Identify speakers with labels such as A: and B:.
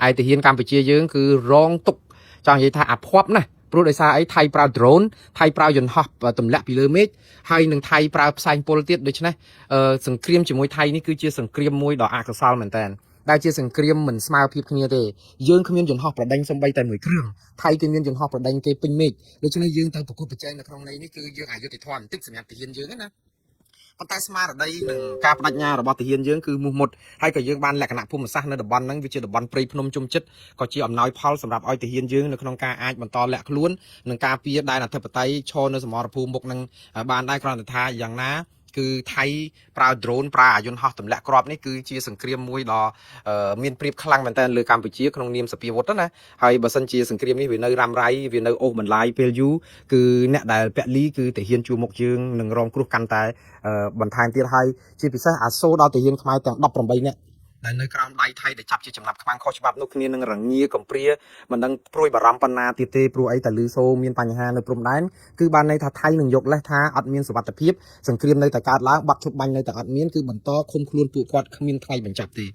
A: ai thể hiện Campuchia dương cứ rong tục cho vậy thay áp phốp nè pro đại sa ấy thay prao drone thay prao dồn họp và tầm lẹ pyramid hay nâng thay prao sign politic đấy chứ này sừng cream chỉ môi thay ní cứ chia sừng cream môi đỏ ạc sao mình tênได้chia sừng cream mình smile ភាពគ្នាទេយើងគ្មានយន្តហោះប្រដេញសំបីតែមួយគ្រឿងថៃគេមានយន្តហោះប្រដេញគេពេញមេឃដូច្នេះយើងត្រូវប្រកួតប្រជែងនៅក្នុងនេះគឺយើងអយុត្តិធម៌បន្តិចសម្រាប់ទាហានយើងណាប៉ុន្តែស្មារតីនិងការបដិញ្ញារបស់ទាហានយើងគឺមោះមុតហើយក៏យើងបានលក្ខណៈភូមិសាស្ត្រនៅតំបន់ហ្នឹងវាជាតំបន់ព្រៃភ្នំជុំចិត្តក៏ជាអំណោយផលសម្រាប់ឲ្យទាហានយើងនៅក្នុងការអាចបន្តលាក់ខ្លួននិងការពារដែនអធិបតេយ្យឈរនៅសមរភូមិមុខនឹងបានដែរគ្រាន់តែថាយ៉ាងណាគឺថៃប្រើ drone ប្រើយន្តហោះទម្លាក់គ្រាប់នេះគឺជាសង្គ្រាមមួយដ៏មានព្រៀបខ្លាំងមែនទែនលើកម្ពុជាក្នុងនាមសភាវុធណាហើយបើសិនជាសង្គ្រាមនេះវានៅរ៉ាំរ៉ៃវានៅអូសបន្លាយពេលយូរគឺអ្នកដែលពលីគឺទាហានជួរមុខយើងនឹងរងគ្រោះកាន់តែបន្ថែមទៀតហើយជាពិសេសអាសូរដល់ទាហានខ្មែរទាំង18នាក់ដែលនៅក្រោមដៃថៃដែលចាប់ជាចំណាប់ខ្មាំងខុសច្បាប់នោះគ្នានឹងរងាកំព្រាមិនដឹងព្រួយបារម្ភប៉ុណ្ណាទៀតទេព្រោះអីតែលឺសូមានបញ្ហានៅព្រំដែនគឺបានន័យថាថៃនឹងយកលេសថាអត់មានសុវត្ថិភាពសង្គ្រាមនៅតែកើតឡើងបាត់ឈប់បាញ់នៅតែអត់មានគឺបន្តឃុំខ្លួនពួកគាត់គ្មានថ្លៃបញ្ចប់ទេ